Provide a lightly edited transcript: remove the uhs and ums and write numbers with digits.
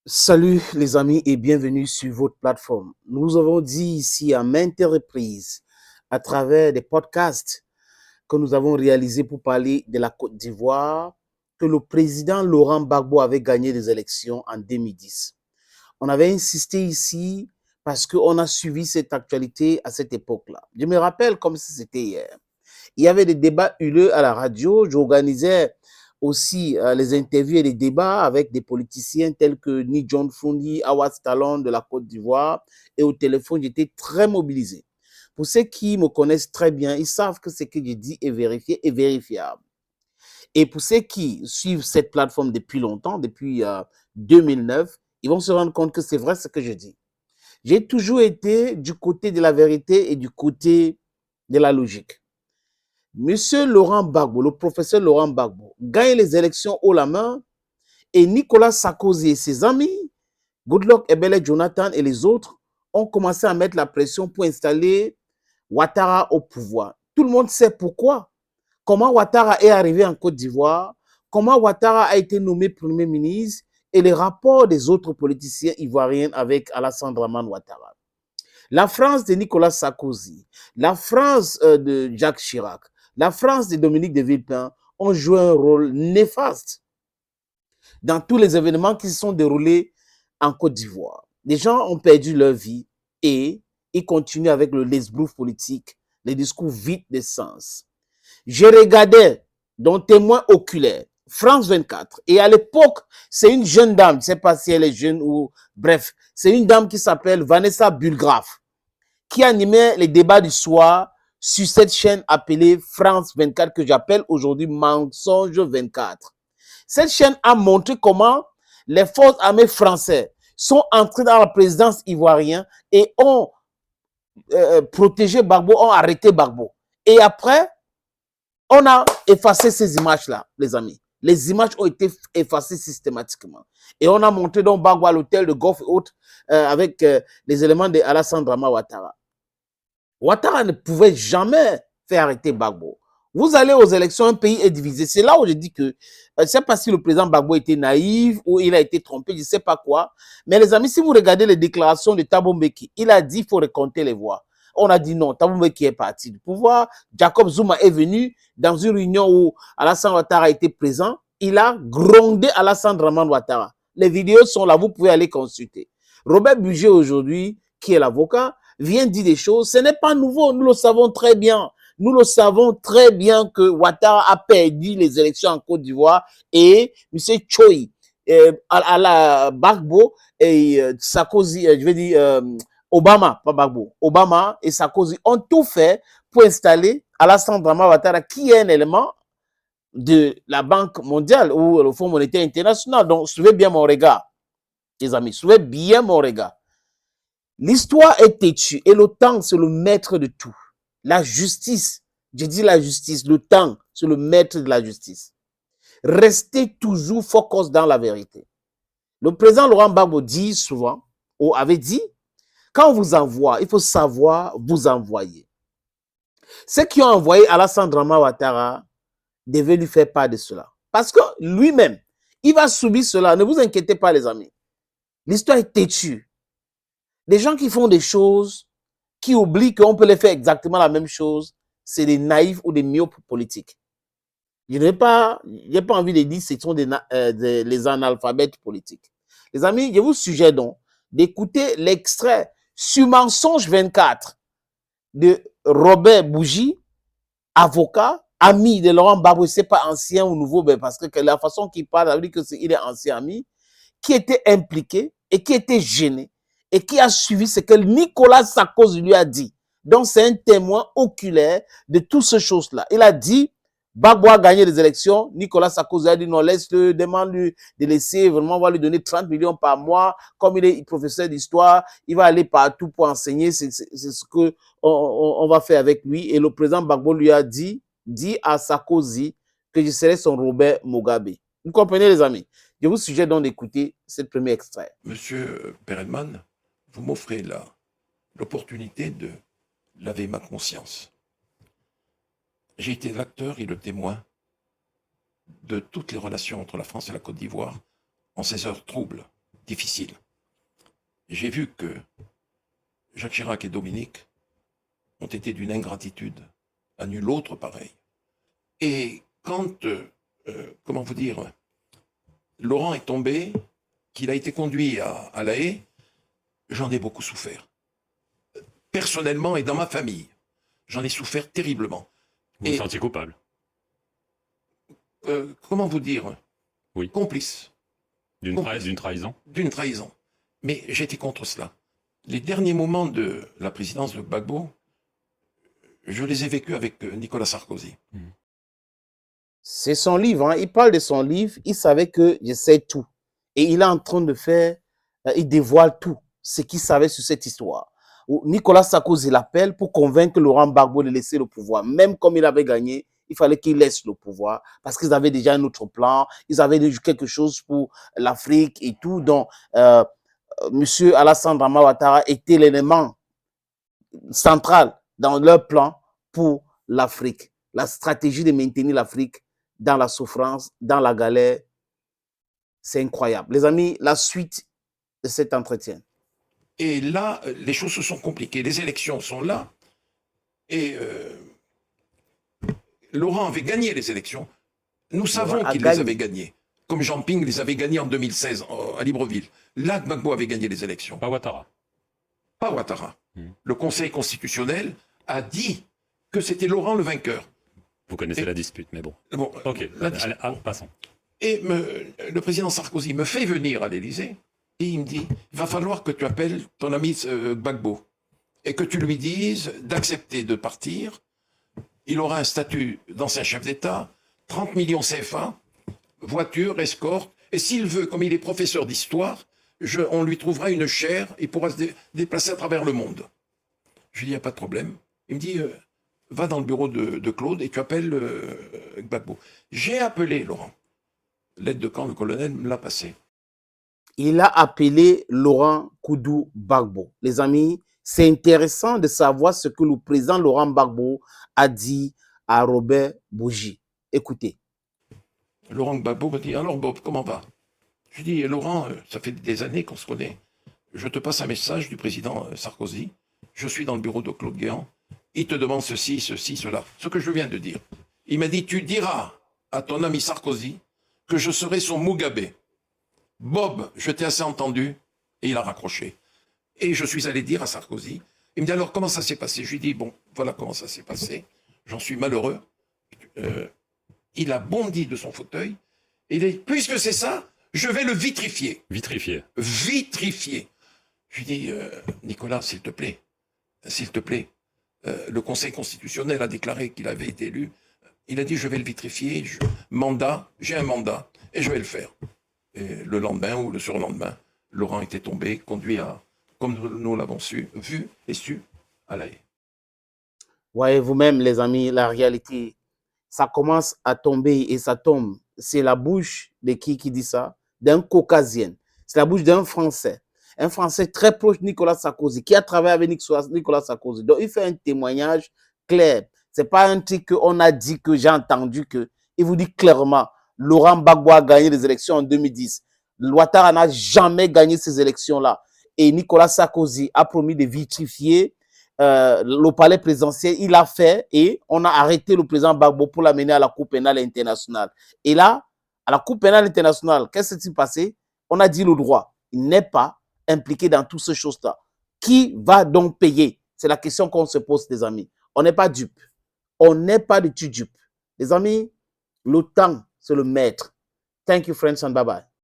Salut les amis et bienvenue sur votre plateforme. Nous avons dit ici à maintes reprises, à travers des podcasts que nous avons réalisés pour parler de la Côte d'Ivoire, que le président Laurent Gbagbo avait gagné les élections en 2010. On avait insisté ici parce qu'on a suivi cette actualité à cette époque-là. Je me rappelle comme si c'était hier. Il y avait des débats huileux à la radio. J'organisais aussi les interviews et les débats avec des politiciens tels que Ni John Fundi, Awas Talon de la Côte d'Ivoire. Et au téléphone, j'étais très mobilisé. Pour ceux qui me connaissent très bien, ils savent que ce que je dis est vérifié et vérifiable. Et pour ceux qui suivent cette plateforme depuis longtemps, depuis 2009, ils vont se rendre compte que c'est vrai ce que je dis. J'ai toujours été du côté de la vérité et du côté de la logique. Monsieur Laurent Gbagbo, le professeur Laurent Gbagbo, gagne les élections haut la main et Nicolas Sarkozy et ses amis, Goodluck Ebele Jonathan et les autres, ont commencé à mettre la pression pour installer Ouattara au pouvoir. Tout le monde sait pourquoi. Comment Ouattara est arrivé en Côte d'Ivoire, comment Ouattara a été nommé Premier ministre et les rapports des autres politiciens ivoiriens avec Alassane Dramane Ouattara. La France de Nicolas Sarkozy, la France de Jacques Chirac, la France de Dominique de Villepin ont joué un rôle néfaste dans tous les événements qui se sont déroulés en Côte d'Ivoire. Des gens ont perdu leur vie et ils continuent avec le lesbrouf politique, les discours vides de sens. Je regardais, dans témoin oculaire, France 24. Et à l'époque, c'est une jeune dame, je ne sais pas si elle est jeune ou... Bref, c'est une dame qui s'appelle Vanessa Bulgraf, qui animait les débats du soir sur cette chaîne appelée France 24, que j'appelle aujourd'hui Mensonge 24. Cette chaîne a montré comment les forces armées françaises sont entrées dans la présidence ivoirienne et ont protégé Gbagbo, ont arrêté Gbagbo. Et après, on a effacé ces images-là, les amis. Les images ont été effacées systématiquement. Et on a montré donc Gbagbo à l'hôtel de Golf et autres avec les éléments de Alassane Dramane Ouattara. Ouattara ne pouvait jamais faire arrêter Gbagbo. Vous allez aux élections, un pays est divisé. C'est là où je dis que, je ne sais pas si le président Gbagbo était naïf ou il a été trompé, je ne sais pas quoi. Mais les amis, si vous regardez les déclarations de Thabo Mbeki, il a dit qu'il faut recompter les voix. On a dit non, Thabo Mbeki est parti du pouvoir. Jacob Zuma est venu dans une réunion où Alassane Ouattara était présent. Il a grondé Alassane Dramane Ouattara. Les vidéos sont là, vous pouvez aller consulter. Robert Budget aujourd'hui, qui est l'avocat, vient dire des choses. Ce n'est pas nouveau, nous le savons très bien. Nous le savons très bien que Ouattara a perdu les élections en Côte d'Ivoire et M. Choi, à la Gbagbo et Sarkozy, je vais dire Obama, pas Gbagbo, Obama et Sarkozy ont tout fait pour installer Alassane Dramane Ouattara, qui est un élément de la Banque mondiale ou le Fonds monétaire international. Donc, suivez bien mon regard, les amis, suivez bien mon regard. L'histoire est têtue et le temps, c'est le maître de tout. La justice, je dis la justice, le temps, c'est le maître de la justice. Restez toujours focus dans la vérité. Le président Laurent Gbagbo dit souvent, ou avait dit, quand on vous envoie, il faut savoir vous envoyer. Ceux qui ont envoyé Alassane Dramane Ouattara devaient lui faire part de cela. Parce que lui-même, il va subir cela. Ne vous inquiétez pas, les amis. L'histoire est têtue. Des gens qui font des choses, qui oublient qu'on peut les faire exactement la même chose, c'est des naïfs ou des myopes politiques. Je n'ai pas envie de dire que ce sont les analphabètes politiques. Les amis, je vous suggère donc d'écouter l'extrait sur Mensonge 24 de Robert Bougie, avocat, ami de Laurent Gbagbo, c'est pas ancien ou nouveau, mais parce que la façon qu'il parle, ça veut dire qu'il est ancien ami, qui était impliqué et qui était gêné et qui a suivi ce que Nicolas Sarkozy lui a dit. Donc, c'est un témoin oculaire de toutes ces choses-là. Il a dit, Gbagbo a gagné les élections. Nicolas Sarkozy a dit, non, laisse-le, demande-lui de laisser, vraiment, on va lui donner 30 millions par mois. Comme il est professeur d'histoire, il va aller partout pour enseigner. C'est ce qu'on va faire avec lui. Et le président Gbagbo lui a dit à Sarkozy que je serai son Robert Mugabe. Vous comprenez, les amis? Je vous suggère donc d'écouter ce premier extrait. Monsieur Perelman, vous m'offrez l'opportunité de laver ma conscience. J'ai été l'acteur et le témoin de toutes les relations entre la France et la Côte d'Ivoire en ces heures troubles. difficile. J'ai vu que Jacques Chirac et Dominique ont été d'une ingratitude à nul autre pareil. Et quand, comment vous dire, Laurent est tombé, qu'il a été conduit à La Haye, j'en ai beaucoup souffert. Personnellement et dans ma famille, j'en ai souffert terriblement. Vous vous sentiez coupable? Comment vous dire? Oui. Complice. D'une trahison? D'une trahison. Mais j'étais contre cela. Les derniers moments de la présidence de Gbagbo, je les ai vécus avec Nicolas Sarkozy. C'est son livre, hein. Il parle de son livre, il savait que je sais tout. Et il est en train de faire, il dévoile tout ce qu'il savait sur cette histoire. Nicolas Sarkozy l'appelle pour convaincre Laurent Gbagbo de laisser le pouvoir. Même comme il avait gagné, il fallait qu'il laisse le pouvoir parce qu'ils avaient déjà un autre plan, ils avaient déjà quelque chose pour l'Afrique et tout. Donc, Monsieur Alassane Dramane Ouattara était l'élément central dans leur plan pour l'Afrique. La stratégie de maintenir l'Afrique dans la souffrance, dans la galère, c'est incroyable. Les amis, la suite de cet entretien. Et là, les choses se sont compliquées. Les élections sont là. Et Laurent avait gagné les élections. Nous savons qu'il les avait gagnées. Comme Jean Ping les avait gagnées en 2016 à Libreville. Là, Gbagbo avait gagné les élections. Pas Ouattara. Pas Ouattara. Le Conseil constitutionnel a dit que c'était Laurent le vainqueur. Vous connaissez la dispute, mais bon. Ok, allez, passons. Et le président Sarkozy me fait venir à l'Élysée et il me dit, il va falloir que tu appelles ton ami Gbagbo et que tu lui dises d'accepter de partir. Il aura un statut d'ancien chef d'État, 30 millions CFA, voiture, escorte, et s'il veut, comme il est professeur d'histoire, on lui trouvera une chaire, il pourra se déplacer à travers le monde. Je lui dis, il n'y a pas de problème. Il me dit, va dans le bureau de Claude et tu appelles Gbagbo. J'ai appelé Laurent. L'aide de camp, le colonel me l'a passé. Il a appelé Laurent Koudou Gbagbo. Les amis, c'est intéressant de savoir ce que le président Laurent Gbagbo a dit à Robert Bourgi. Écoutez. Laurent Gbagbo me dit, alors Bob, comment va? Je dis, Laurent, ça fait des années qu'on se connaît. Je te passe un message du président Sarkozy. Je suis dans le bureau de Claude Guéant. Il te demande ceci, cela. Ce que je viens de dire. Il m'a dit, tu diras à ton ami Sarkozy que je serai son Mugabe. Bob, je t'ai assez entendu. Et il a raccroché. Et je suis allé dire à Sarkozy. Il me dit, alors comment ça s'est passé? Je lui dis, bon, voilà comment ça s'est passé. J'en suis malheureux. Il a bondi de son fauteuil. Et il a dit, puisque c'est ça, je vais le vitrifier. Vitrifier. Vitrifier. Je lui dis, Nicolas, s'il te plaît, le Conseil constitutionnel a déclaré qu'il avait été élu. Il a dit, je vais le vitrifier, j'ai un mandat, et je vais le faire. Et le lendemain ou le surlendemain, Laurent était tombé, conduit comme nous l'avons vu et su, à La Haye. Voyez vous-même, les amis, la réalité, ça commence à tomber et ça tombe. C'est la bouche de qui dit ça? D'un Caucasien. C'est la bouche d'un Français. Un Français très proche de Nicolas Sarkozy, qui a travaillé avec Nicolas Sarkozy. Donc, il fait un témoignage clair. Ce n'est pas un truc qu'on a dit, que j'ai entendu, que il vous dit clairement, Laurent Gbagbo a gagné les élections en 2010. Ouattara n'a jamais gagné ces élections-là. Et Nicolas Sarkozy a promis de vitrifier le palais présidentiel. Il l'a fait et on a arrêté le président Gbagbo pour l'amener à la Cour pénale internationale. Et là, à la Cour pénale internationale, qu'est-ce qui s'est passé? On a dit le droit. Il n'est pas impliqué dans toutes ces choses-là. Qui va donc payer? C'est la question qu'on se pose, les amis. On n'est pas dupes. On n'est pas du tout dupes. Les amis, le temps, c'est le maître. Thank you, friends, and bye-bye.